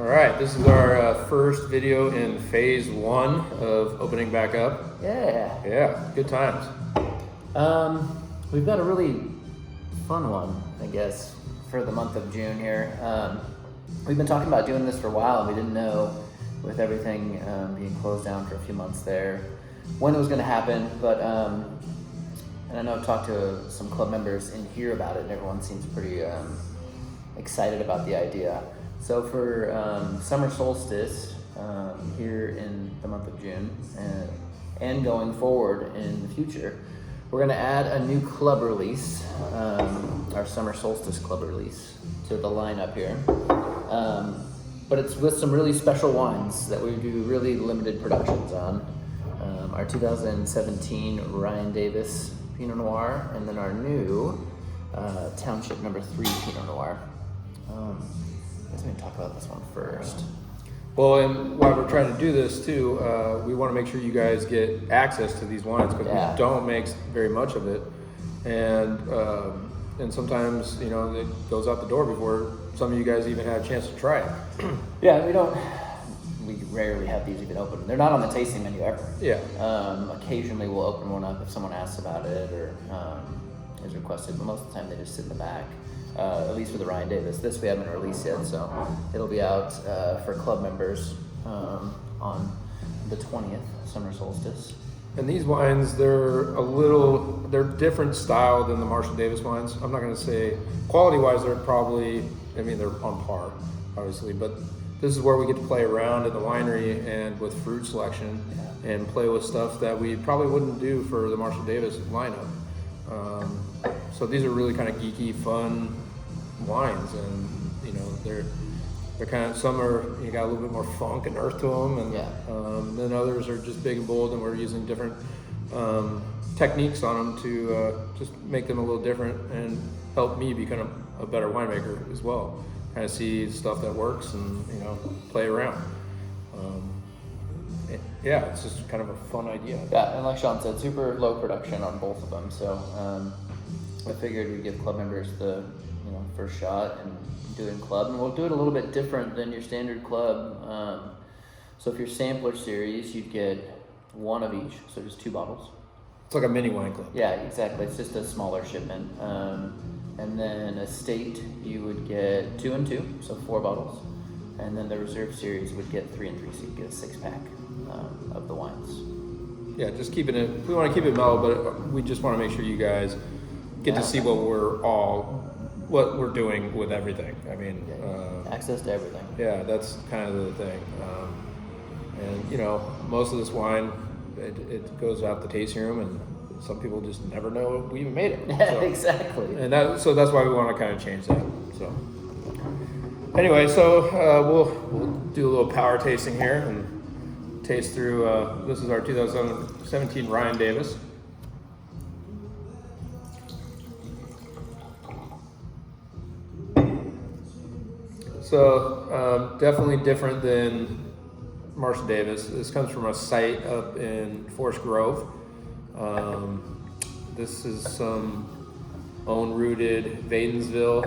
All right, this is our first video in phase 1 of opening back up. Yeah, good times. We've got a really fun one, I guess, for the month of June here. We've been talking about doing this for a while, and we didn't know, with everything being closed down for a few months there, when it was going to happen. But and I know I've talked to some club members in here about it, and everyone seems pretty excited about the idea. So for summer solstice here in the month of June and going forward in the future, we're going to add a new club release, our summer solstice club release, to the lineup here. But it's with some really special wines that we do really limited productions on. Our 2017 Ryan Davis Pinot Noir, and then our new Township No. 3 Pinot Noir. Let's talk about this one first. Well, and while we're trying to do this too, we want to make sure you guys get access to these wines, because we don't make very much of it, and sometimes it goes out the door before some of you guys even have a chance to try it. Yeah, we rarely have these even open. They're not on the tasting menu ever. Yeah. Occasionally we'll open one up if someone asks about it or is requested, but most of the time they just sit in the back. At least for the Ryan Davis. This we haven't released yet, so it'll be out for club members on the 20th, summer solstice. And these wines, they're different style than the Marshall Davis wines. I'm not going to say quality-wise, they're on par, obviously, but this is where we get to play around in the winery and with fruit selection and play with stuff that we probably wouldn't do for the Marshall Davis lineup. So these are really kind of geeky, fun wines, and they're kind of, some are, you got a little bit more funk and earth to them, and then others are just big and bold, and we're using different techniques on them to just make them a little different and help me become a better winemaker as well. Kind of see stuff that works and play around. It's just kind of a fun idea. Yeah, and like Sean said, super low production on both of them, so I figured we'd give club members the first shot and do it in club, and we'll do it a little bit different than your standard club. So if your sampler series, you'd get one of each, so just 2 bottles. It's like a mini wine club. Yeah, exactly. It's just a smaller shipment. And then estate, you would get 2 and 2, so 4 bottles. And then the reserve series would get 3 and 3, so you'd get a 6-pack of the wines. Yeah, just keeping it. We want to keep it mellow, but we just want to make sure you guys get to see what we're doing with everything. Access to everything. Yeah, that's kind of the thing. And most of this wine, it goes out the tasting room, and some people just never know we even made it. So, exactly. And that's why we want to kind of change that. So anyway, we'll do a little power tasting here and taste through. This is our 2017 Ryan Davis. So definitely different than Marshall Davis. This comes from a site up in Forest Grove. This is some own-rooted Wadensville,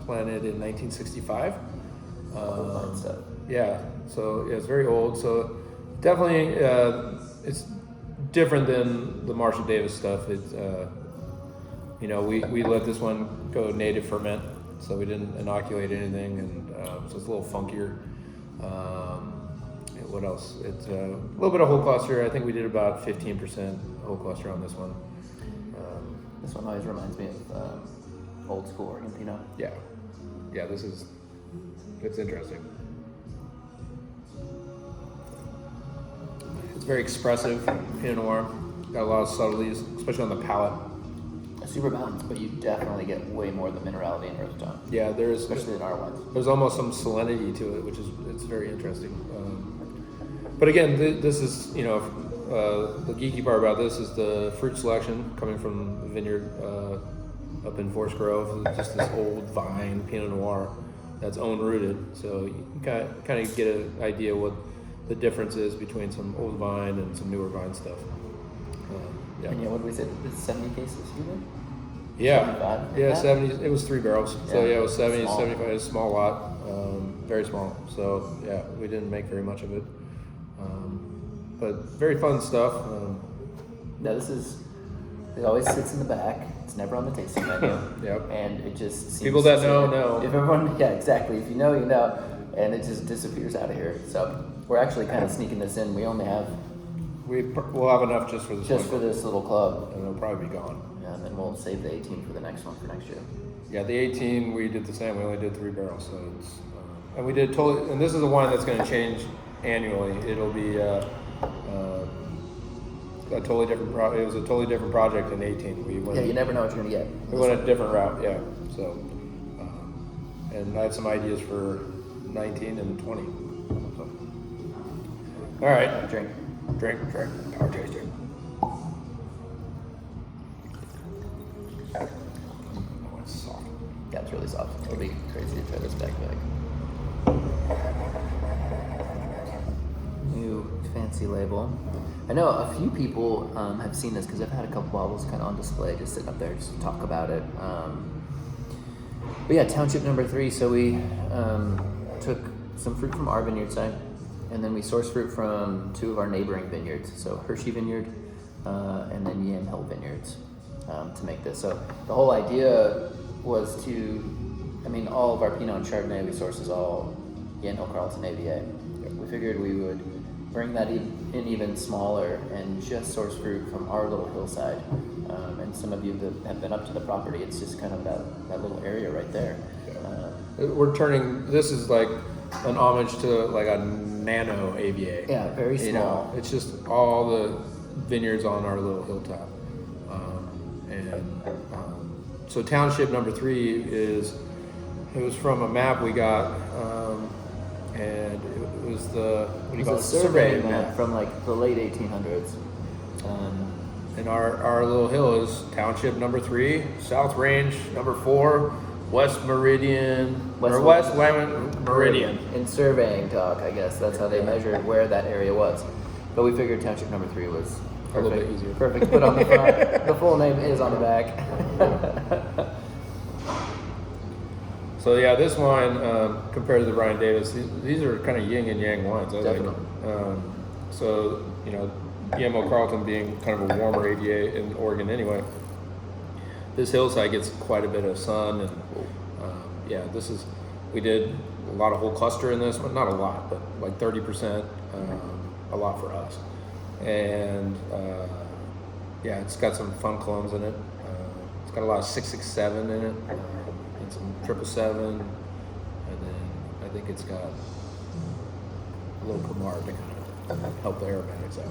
planted in 1965. So it's very old. So definitely it's different than the Marshall Davis stuff. It's we let this one go native ferment. So we didn't inoculate anything, and so it's a little funkier. What else? It's a little bit of whole cluster. I think we did about 15% whole cluster on this one. This one always reminds me of old school Oregon Pinot. Yeah, it's interesting. It's very expressive Pinot Noir. Got a lot of subtleties, especially on the palate. Super balanced, but you definitely get way more of the minerality and earth tone. Yeah, especially in our wines. There's almost some salinity to it, it's very interesting. But again, this is the geeky part about this is the fruit selection coming from the vineyard up in Forest Grove. It's just this old vine Pinot Noir that's own rooted, so you kind of get an idea what the difference is between some old vine and some newer vine stuff. And what did we say? It's 70 cases you did? Yeah, 70. It was 3 barrels. So it was 70, 75. It's a small lot. very small. So yeah, we didn't make very much of it. But very fun stuff. No, it always sits in the back. It's never on the tasting menu. Yep. And it just seems People that to- know. If everyone, yeah, exactly. If you know, you know. And it just disappears out of here. So we're actually kind of sneaking this in. We only have We'll have enough just for this just one, for this little club. and it'll probably be gone. Yeah, and then we'll save the 18 for the next one for next year. Yeah, the 18 we did the same. We only did 3 barrels, so it's and we did totally. And this is a wine that's going to change annually. It'll be a totally different. It was a totally different project in 18. We went. Yeah, you never know what you're gonna get. We went a different route. Yeah. So, and I have some ideas for 19 and 20. So. All right. Drink. Power tasting. Oh, it's soft. Yeah, it's really soft. It'll be crazy to try this back. New fancy label. I know a few people have seen this because I've had a couple bottles kind of on display, just sitting up there just to talk about it. But yeah, Township number 3. So we took some fruit from our vineyard side, and then we sourced fruit from 2 of our neighboring vineyards. So Hershey Vineyard and then Yam Hill Vineyards to make this. So the whole idea was all of our Pinot and Chardonnay we source is all Yam Hill Carlton AVA. We figured we would bring that in even smaller and just source fruit from our little hillside. And some of you that have been up to the property, it's just kind of that little area right there. We're turning. This is like an homage to like a nano AVA. Yeah, very small. You know, it's just all the vineyards on our little hilltop. So Township number 3 it was from a map we got, and it was the what do you It call it? was a survey map from like the late 1800s. And our little hill is Township number 3, South Range number 4, West Meridian, or West Lemon Meridian. In surveying talk, I guess that's how they measured where that area was. But we figured Township number 3 was perfect, A little bit easier. Perfect to put on the front. The full name is on the back. So yeah, this wine compared to the Brian Davis, these are kind of yin and yang wines. I Definitely. think. So you know, EMO Carlton being kind of a warmer AVA in Oregon anyway. This hillside gets quite a bit of sun, and yeah, we did a lot of whole cluster in this, but not a lot, but like 30%, a lot for us. And yeah, it's got some fun clones in it. It's got a lot of 667 in it, and some 777, and then I think it's got a little Pomard to kind of help the aromatics out.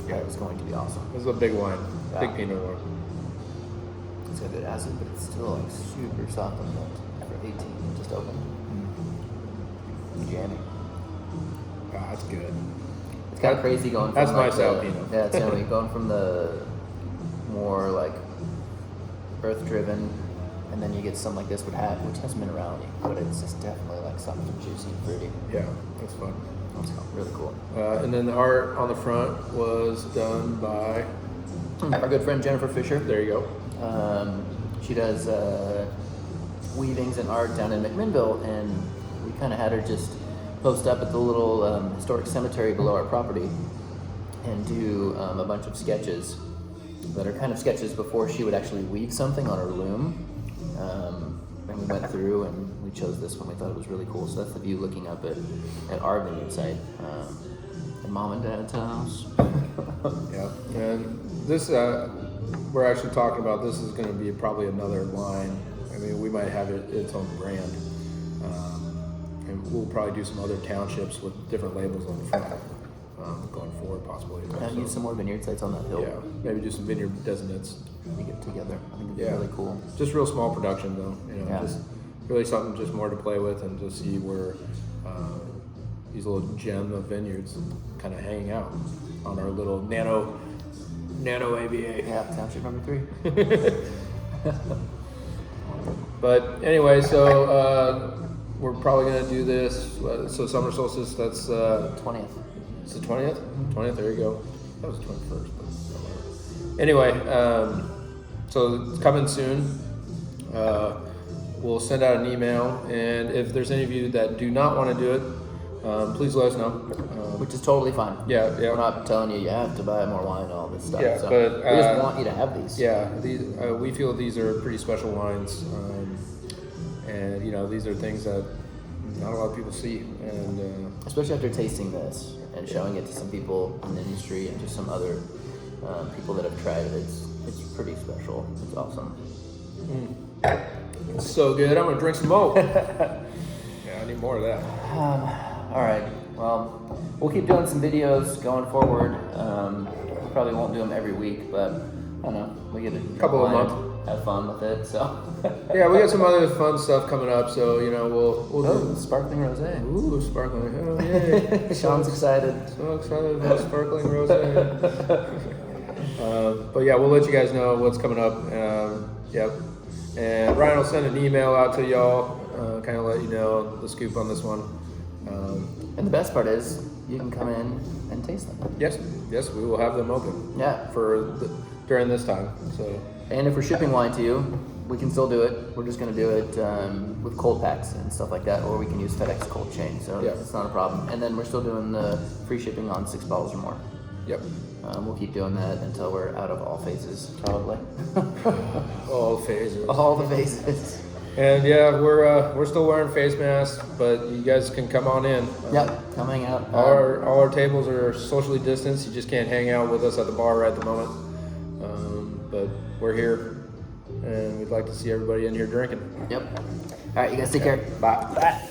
Yeah, it's going to be awesome. This is a big wine, Yeah. big Pinot Noir. It's got good acid, but it's still like super soft on the for 18. Just open. Jammy. Ah, that's good. It's kind of crazy going from That's like my style the, Pinot. Yeah, it's anyway, going from the more like earth driven, and then you get something like this which has minerality, but it's just definitely like soft and juicy and fruity. Yeah, that's fun. That's really cool. And then the art on the front was done by, Our good friend Jennifer Fisher. there you go. She does weavings and art down in McMinnville, and we kind of had her just post up at the little historic cemetery below our property and do a bunch of sketches that are kind of sketches before she would actually weave something on her loom. And we went through and we chose this one. We thought it was really cool. So that's the view looking up at our vineyard site. And mom and dad's house. Yeah, and this we're actually talking about. This is going to be probably another line. I mean, we might have its own brand, and we'll probably do some other townships with different labels on the front going forward, possibly. And use some more vineyard sites on that hill. Yeah, maybe do some vineyard designates. We get together. I think it'd be Yeah. really cool. Just real small production though, you know, Yeah. just really something just more to play with and to see where these little gem of vineyards kind of hang out on our little nano AVA. Yeah, Township number 3. But anyway, so we're probably gonna do this. So summer solstice, that's 20th. it's the 20th. 20th. There you go. That was the 21st. But anyway, so it's coming soon. we'll send out an email, and if there's any of you that do not want to do it, please let us know. Which is totally fine. Yeah. We're not telling you have to buy more wine and all this stuff. Yeah, so but, we just want you to have these. Yeah, these, we feel these are pretty special wines, and these are things that not a lot of people see, and Especially after tasting this and showing it to some people in the industry and just some other people that have tried it. It's pretty special. It's awesome. it's so good. I'm gonna drink some more. Yeah, I need more of that. All right. Well, we'll keep doing some videos going forward. We probably won't do them every week, but I don't know. We get a Couple of wine, months. have fun with it. So. Yeah, we got some other fun stuff coming up, so we'll do. Sparkling rosé. Ooh, sparkling! Oh yeah, Sean's excited. so excited about sparkling rosé. But yeah, we'll let you guys know what's coming up. Yep. And Ryan will send an email out to y'all, kind of let you know the scoop on this one. And the best part is you can come in and taste them. Yes, we will have them open Yeah. during this time. So And if we're shipping wine to you, we can still do it. We're just going to do it with cold packs and stuff like that, or we can use FedEx cold chain. So Yeah. it's not a problem. And then we're still doing the free shipping on $6 or more. yep, We'll keep doing that until we're out of all phases, probably. all phases. All the phases. And yeah, we're still wearing face masks, but you guys can come on in. Yep, coming out. All our tables are socially distanced. You just can't hang out with us at the bar right at the moment. But we're here, and we'd like to see everybody in here drinking. Yep. All right, you guys take care. Bye.